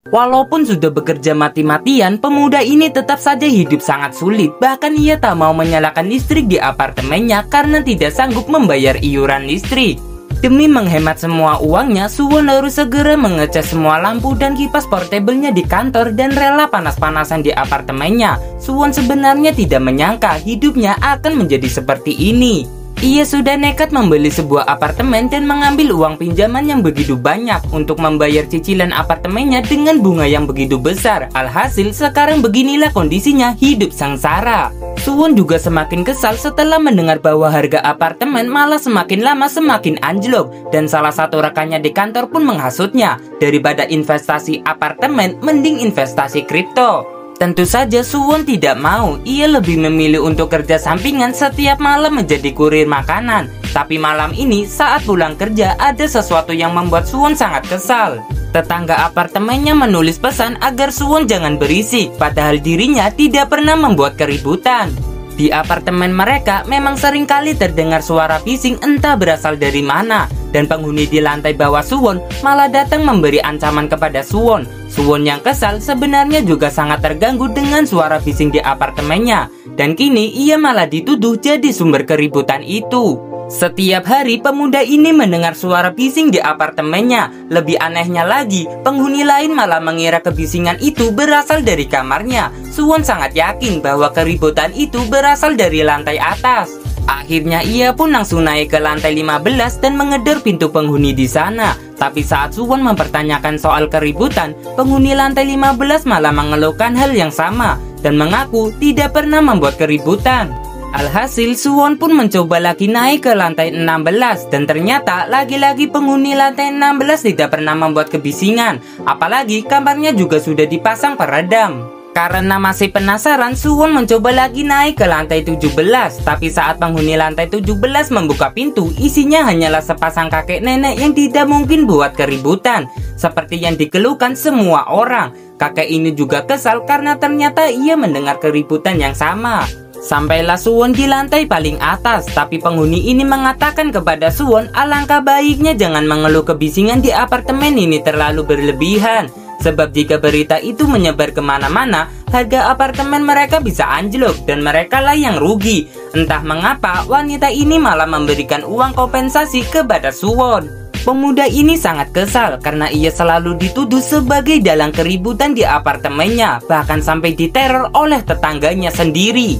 Walaupun sudah bekerja mati-matian, pemuda ini tetap saja hidup sangat sulit. Bahkan ia tak mau menyalakan listrik di apartemennya karena tidak sanggup membayar iuran listrik. Demi menghemat semua uangnya, Suwon harus segera mengecas semua lampu dan kipas portable-nya di kantor dan rela panas-panasan di apartemennya. Suwon sebenarnya tidak menyangka hidupnya akan menjadi seperti ini. Ia sudah nekat membeli sebuah apartemen dan mengambil uang pinjaman yang begitu banyak untuk membayar cicilan apartemennya dengan bunga yang begitu besar. Alhasil sekarang beginilah kondisinya, hidup sengsara. Suwon juga semakin kesal setelah mendengar bahwa harga apartemen malah semakin lama semakin anjlok. Dan salah satu rekannya di kantor pun menghasutnya, daripada investasi apartemen, mending investasi kripto. Tentu saja Suwon tidak mau, ia lebih memilih untuk kerja sampingan setiap malam menjadi kurir makanan. Tapi malam ini saat pulang kerja ada sesuatu yang membuat Suwon sangat kesal. Tetangga apartemennya menulis pesan agar Suwon jangan berisik, padahal dirinya tidak pernah membuat keributan. Di apartemen mereka memang seringkali terdengar suara bising entah berasal dari mana. Dan penghuni di lantai bawah Suwon malah datang memberi ancaman kepada Suwon. Suwon yang kesal sebenarnya juga sangat terganggu dengan suara bising di apartemennya. Dan kini ia malah dituduh jadi sumber keributan itu. Setiap hari pemuda ini mendengar suara bising di apartemennya. Lebih anehnya lagi, penghuni lain malah mengira kebisingan itu berasal dari kamarnya. Suwon sangat yakin bahwa keributan itu berasal dari lantai atas. Akhirnya ia pun langsung naik ke lantai 15 dan menggedor pintu penghuni di sana. Tapi saat Suwon mempertanyakan soal keributan, penghuni lantai 15 malah mengeluhkan hal yang sama dan mengaku tidak pernah membuat keributan. Alhasil Suwon pun mencoba lagi naik ke lantai 16 dan ternyata lagi-lagi penghuni lantai 16 tidak pernah membuat kebisingan. Apalagi kamarnya juga sudah dipasang peredam. Karena masih penasaran, Suwon mencoba lagi naik ke lantai 17. Tapi saat penghuni lantai 17 membuka pintu, isinya hanyalah sepasang kakek nenek yang tidak mungkin buat keributan. Seperti yang dikeluhkan semua orang. Kakek ini juga kesal karena ternyata ia mendengar keributan yang sama. Sampailah Suwon di lantai paling atas, tapi penghuni ini mengatakan kepada Suwon alangkah baiknya jangan mengeluh kebisingan di apartemen ini terlalu berlebihan. Sebab jika berita itu menyebar kemana-mana, harga apartemen mereka bisa anjlok dan mereka lah yang rugi. Entah mengapa wanita ini malah memberikan uang kompensasi kepada Suwon. Pemuda ini sangat kesal karena ia selalu dituduh sebagai dalang keributan di apartemennya, bahkan sampai diteror oleh tetangganya sendiri.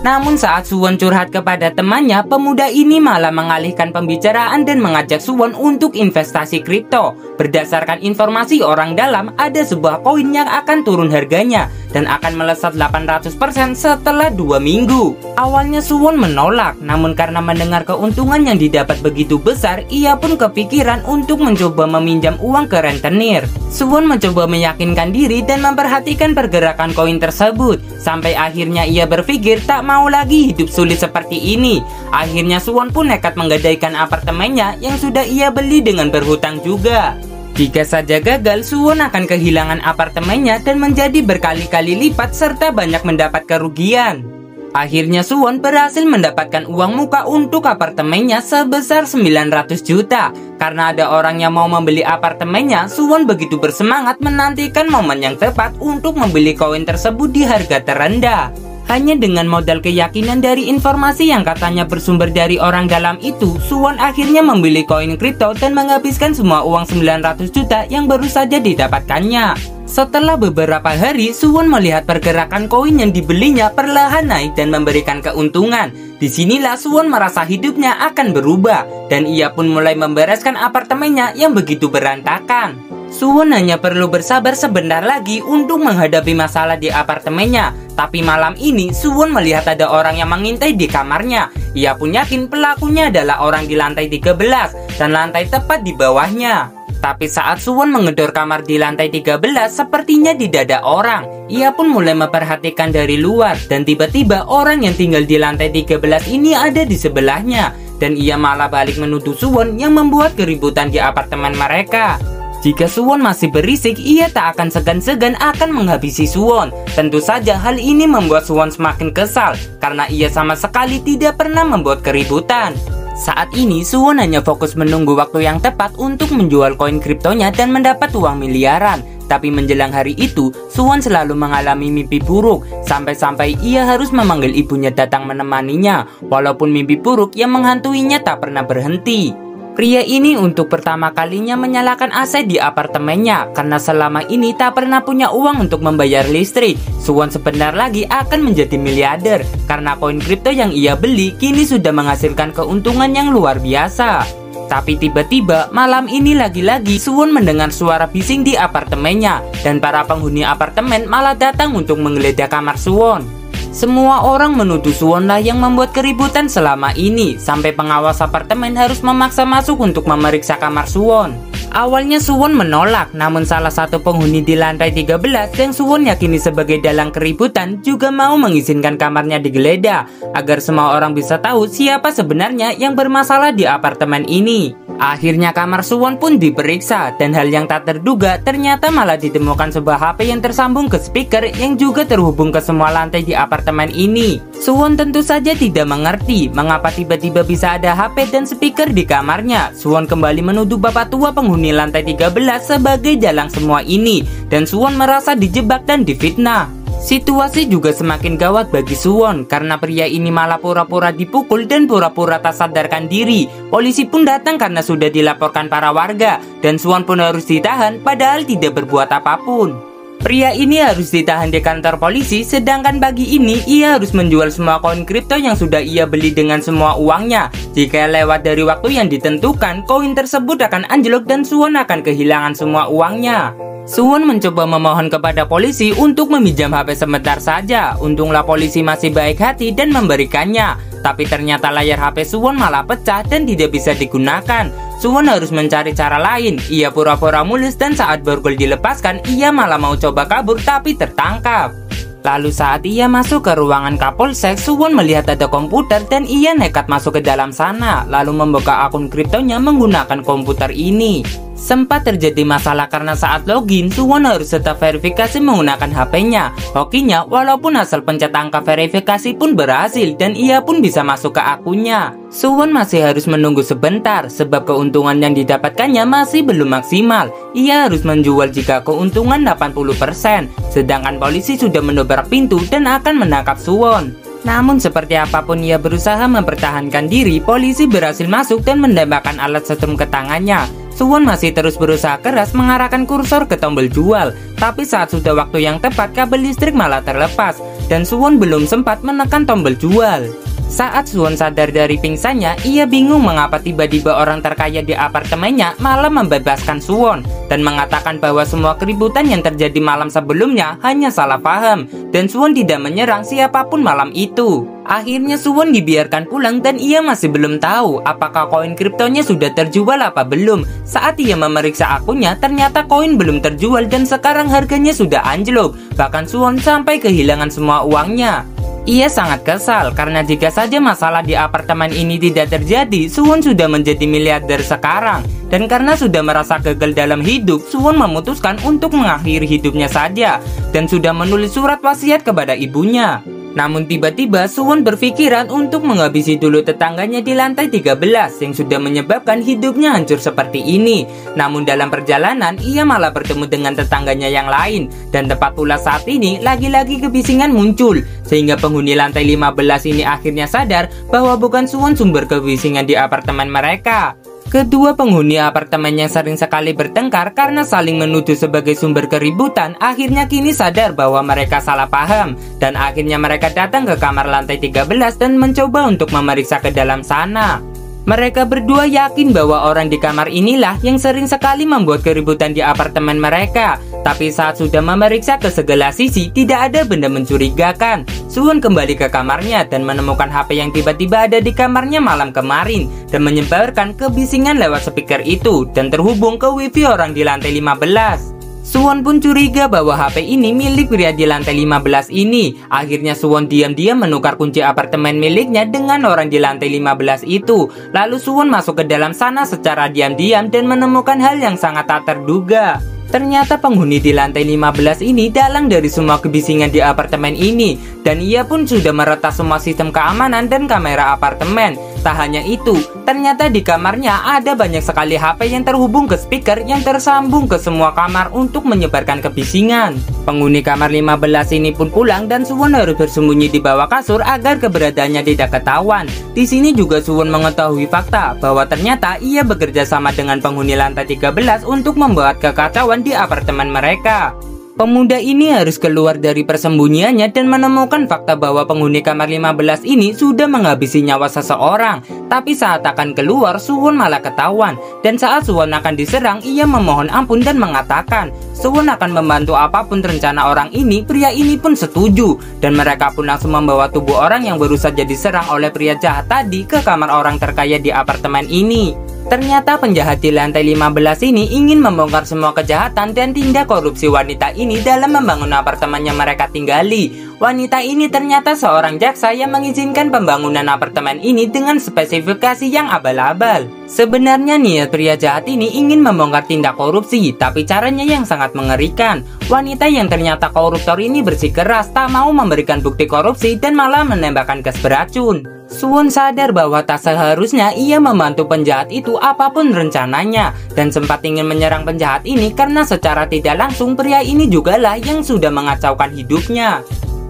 Namun saat Suwon curhat kepada temannya, pemuda ini malah mengalihkan pembicaraan dan mengajak Suwon untuk investasi kripto. Berdasarkan informasi orang dalam, ada sebuah koin yang akan turun harganya dan akan melesat 800% setelah 2 minggu. Awalnya Suwon menolak, namun karena mendengar keuntungan yang didapat begitu besar, ia pun kepikiran untuk mencoba meminjam uang ke rentenir. Suwon mencoba meyakinkan diri dan memperhatikan pergerakan koin tersebut. Sampai akhirnya ia berpikir tak mau lagi hidup sulit seperti ini. Akhirnya Suwon pun nekat menggadaikan apartemennya yang sudah ia beli dengan berhutang juga. Jika saja gagal, Suwon akan kehilangan apartemennya dan menjadi berkali-kali lipat serta banyak mendapat kerugian. Akhirnya Suwon berhasil mendapatkan uang muka untuk apartemennya sebesar 900 juta. Karena ada orang yang mau membeli apartemennya, Suwon begitu bersemangat menantikan momen yang tepat untuk membeli koin tersebut di harga terendah. Hanya dengan modal keyakinan dari informasi yang katanya bersumber dari orang dalam itu, Suwon akhirnya membeli koin kripto dan menghabiskan semua uang 900 juta yang baru saja didapatkannya. Setelah beberapa hari, Suwon melihat pergerakan koin yang dibelinya perlahan naik dan memberikan keuntungan. Disinilah Suwon merasa hidupnya akan berubah dan ia pun mulai membereskan apartemennya yang begitu berantakan. Suwon hanya perlu bersabar sebentar lagi untuk menghadapi masalah di apartemennya. Tapi malam ini Suwon melihat ada orang yang mengintai di kamarnya. Ia pun yakin pelakunya adalah orang di lantai 13 dan lantai tepat di bawahnya. Tapi saat Suwon menggedor kamar di lantai 13, sepertinya tidak ada orang. Ia pun mulai memperhatikan dari luar dan tiba-tiba orang yang tinggal di lantai 13 ini ada di sebelahnya. Dan ia malah balik menuduh Suwon yang membuat keributan di apartemen mereka. Jika Suwon masih berisik, ia tak akan segan-segan akan menghabisi Suwon. Tentu saja hal ini membuat Suwon semakin kesal karena ia sama sekali tidak pernah membuat keributan. Saat ini Suwon hanya fokus menunggu waktu yang tepat untuk menjual koin kriptonya dan mendapat uang miliaran. Tapi menjelang hari itu, Suwon selalu mengalami mimpi buruk, sampai-sampai ia harus memanggil ibunya datang menemaninya, walaupun mimpi buruk yang menghantuinya tak pernah berhenti. Pria ini untuk pertama kalinya menyalakan AC di apartemennya karena selama ini tak pernah punya uang untuk membayar listrik. Suwon sebentar lagi akan menjadi miliarder karena koin kripto yang ia beli kini sudah menghasilkan keuntungan yang luar biasa. Tapi tiba-tiba malam ini lagi-lagi Suwon mendengar suara bising di apartemennya dan para penghuni apartemen malah datang untuk menggeledah kamar Suwon. Semua orang menuduh Suwon lah yang membuat keributan selama ini, sampai pengawas apartemen harus memaksa masuk untuk memeriksa kamar Suwon. Awalnya Suwon menolak, namun salah satu penghuni di lantai 13 yang Suwon yakini sebagai dalang keributan juga mau mengizinkan kamarnya digeledah agar semua orang bisa tahu siapa sebenarnya yang bermasalah di apartemen ini. Akhirnya kamar Suwon pun diperiksa dan hal yang tak terduga ternyata malah ditemukan sebuah HP yang tersambung ke speaker yang juga terhubung ke semua lantai di apartemen ini. Suwon tentu saja tidak mengerti mengapa tiba-tiba bisa ada HP dan speaker di kamarnya. Suwon kembali menuduh bapak tua penghuni lantai 13 sebagai dalang semua ini dan Suwon merasa dijebak dan difitnah. Situasi juga semakin gawat bagi Suwon karena pria ini malah pura-pura dipukul dan pura-pura tak sadarkan diri. Polisi pun datang karena sudah dilaporkan para warga dan Suwon pun harus ditahan padahal tidak berbuat apapun. Pria ini harus ditahan di kantor polisi, sedangkan pagi ini ia harus menjual semua koin kripto yang sudah ia beli dengan semua uangnya. Jika lewat dari waktu yang ditentukan, koin tersebut akan anjlok dan Suwon akan kehilangan semua uangnya. Suwon mencoba memohon kepada polisi untuk meminjam HP sebentar saja. Untunglah polisi masih baik hati dan memberikannya. Tapi ternyata layar HP Suwon malah pecah dan tidak bisa digunakan. Suwon harus mencari cara lain. Ia pura-pura mulus dan saat borgol dilepaskan, ia malah mau coba kabur tapi tertangkap. Lalu saat ia masuk ke ruangan Kapolsek, Suwon melihat ada komputer dan ia nekat masuk ke dalam sana, lalu membuka akun kriptonya menggunakan komputer ini. Sempat terjadi masalah karena saat login, Suwon harus tetap verifikasi menggunakan HP-nya. Hokinya, walaupun hasil pencet angka verifikasi pun berhasil dan ia pun bisa masuk ke akunnya. Suwon masih harus menunggu sebentar sebab keuntungan yang didapatkannya masih belum maksimal. Ia harus menjual jika keuntungan 80%, sedangkan polisi sudah mendobrak pintu dan akan menangkap Suwon. Namun seperti apapun ia berusaha mempertahankan diri, polisi berhasil masuk dan menembakkan alat setrum ke tangannya. Suwon masih terus berusaha keras mengarahkan kursor ke tombol jual, tapi saat sudah waktu yang tepat kabel listrik malah terlepas dan Suwon belum sempat menekan tombol jual. Saat Suwon sadar dari pingsannya, ia bingung mengapa tiba-tiba orang terkaya di apartemennya malah membebaskan Suwon dan mengatakan bahwa semua keributan yang terjadi malam sebelumnya hanya salah paham dan Suwon tidak menyerang siapapun malam itu. Akhirnya Suwon dibiarkan pulang dan ia masih belum tahu apakah koin kriptonya sudah terjual apa belum. Saat ia memeriksa akunnya, ternyata koin belum terjual dan sekarang harganya sudah anjlok. Bahkan Suwon sampai kehilangan semua uangnya. Ia sangat kesal karena jika saja masalah di apartemen ini tidak terjadi, Suwon sudah menjadi miliarder sekarang. Dan karena sudah merasa gagal dalam hidup, Suwon memutuskan untuk mengakhiri hidupnya saja dan sudah menulis surat wasiat kepada ibunya. Namun tiba-tiba Suwon berpikiran untuk menghabisi dulu tetangganya di lantai 13 yang sudah menyebabkan hidupnya hancur seperti ini. Namun dalam perjalanan ia malah bertemu dengan tetangganya yang lain. Dan tepat pula saat ini lagi-lagi kebisingan muncul, sehingga penghuni lantai 15 ini akhirnya sadar bahwa bukan Suwon sumber kebisingan di apartemen mereka. Kedua penghuni apartemen yang sering sekali bertengkar karena saling menuduh sebagai sumber keributan akhirnya kini sadar bahwa mereka salah paham dan akhirnya mereka datang ke kamar lantai 13 dan mencoba untuk memeriksa ke dalam sana. Mereka berdua yakin bahwa orang di kamar inilah yang sering sekali membuat keributan di apartemen mereka. Tapi saat sudah memeriksa ke segala sisi, tidak ada benda mencurigakan. Suwon kembali ke kamarnya dan menemukan HP yang tiba-tiba ada di kamarnya malam kemarin dan menyebarkan kebisingan lewat speaker itu dan terhubung ke wifi orang di lantai 15. Suwon pun curiga bahwa HP ini milik pria di lantai 15 ini. Akhirnya Suwon diam-diam menukar kunci apartemen miliknya dengan orang di lantai 15 itu. Lalu Suwon masuk ke dalam sana secara diam-diam dan menemukan hal yang sangat tak terduga. Ternyata penghuni di lantai 15 ini dalang dari semua kebisingan di apartemen ini. Dan ia pun sudah meretas semua sistem keamanan dan kamera apartemen. Tak hanya itu, ternyata di kamarnya ada banyak sekali HP yang terhubung ke speaker yang tersambung ke semua kamar untuk menyebarkan kebisingan. Penghuni kamar 15 ini pun pulang dan Suwon harus bersembunyi di bawah kasur agar keberadaannya tidak ketahuan. Di sini juga Suwon mengetahui fakta bahwa ternyata ia bekerja sama dengan penghuni lantai 13 untuk membuat kekacauan di apartemen mereka. Pemuda ini harus keluar dari persembunyiannya dan menemukan fakta bahwa penghuni kamar 15 ini sudah menghabisi nyawa seseorang. Tapi saat akan keluar, Suwon malah ketahuan. Dan saat Suwon akan diserang, ia memohon ampun dan mengatakan Suwon akan membantu apapun rencana orang ini. Pria ini pun setuju, dan mereka pun langsung membawa tubuh orang yang baru saja diserang oleh pria jahat tadi ke kamar orang terkaya di apartemen ini. Ternyata penjahat di lantai 15 ini ingin membongkar semua kejahatan dan tindak korupsi wanita ini dalam membangun apartemen yang mereka tinggali. Wanita ini ternyata seorang jaksa yang mengizinkan pembangunan apartemen ini dengan spesifikasi yang abal-abal. Sebenarnya niat pria jahat ini ingin membongkar tindak korupsi, tapi caranya yang sangat mengerikan. Wanita yang ternyata koruptor ini bersikeras tak mau memberikan bukti korupsi dan malah menembakkan gas beracun. Suwon sadar bahwa tak seharusnya ia membantu penjahat itu apapun rencananya, dan sempat ingin menyerang penjahat ini karena secara tidak langsung pria ini jugalah yang sudah mengacaukan hidupnya.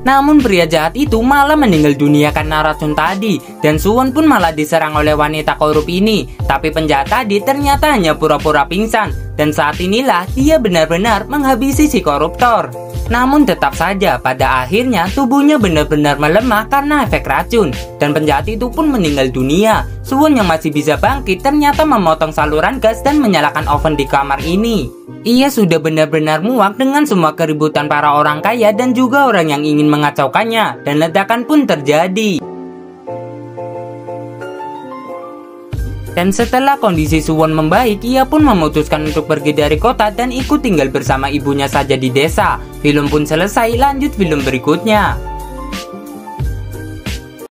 Namun pria jahat itu malah meninggal dunia karena racun tadi, dan Suwon pun malah diserang oleh wanita korup ini. Tapi penjahat tadi ternyata hanya pura-pura pingsan, dan saat inilah dia benar-benar menghabisi si koruptor. Namun tetap saja pada akhirnya tubuhnya benar-benar melemah karena efek racun, dan penjahat itu pun meninggal dunia. Suwon yang masih bisa bangkit ternyata memotong saluran gas dan menyalakan oven di kamar ini. Ia sudah benar-benar muak dengan semua keributan para orang kaya dan juga orang yang ingin mengacaukannya, dan ledakan pun terjadi. Dan setelah kondisi Suwon membaik, ia pun memutuskan untuk pergi dari kota dan ikut tinggal bersama ibunya saja di desa. Film pun selesai, lanjut film berikutnya.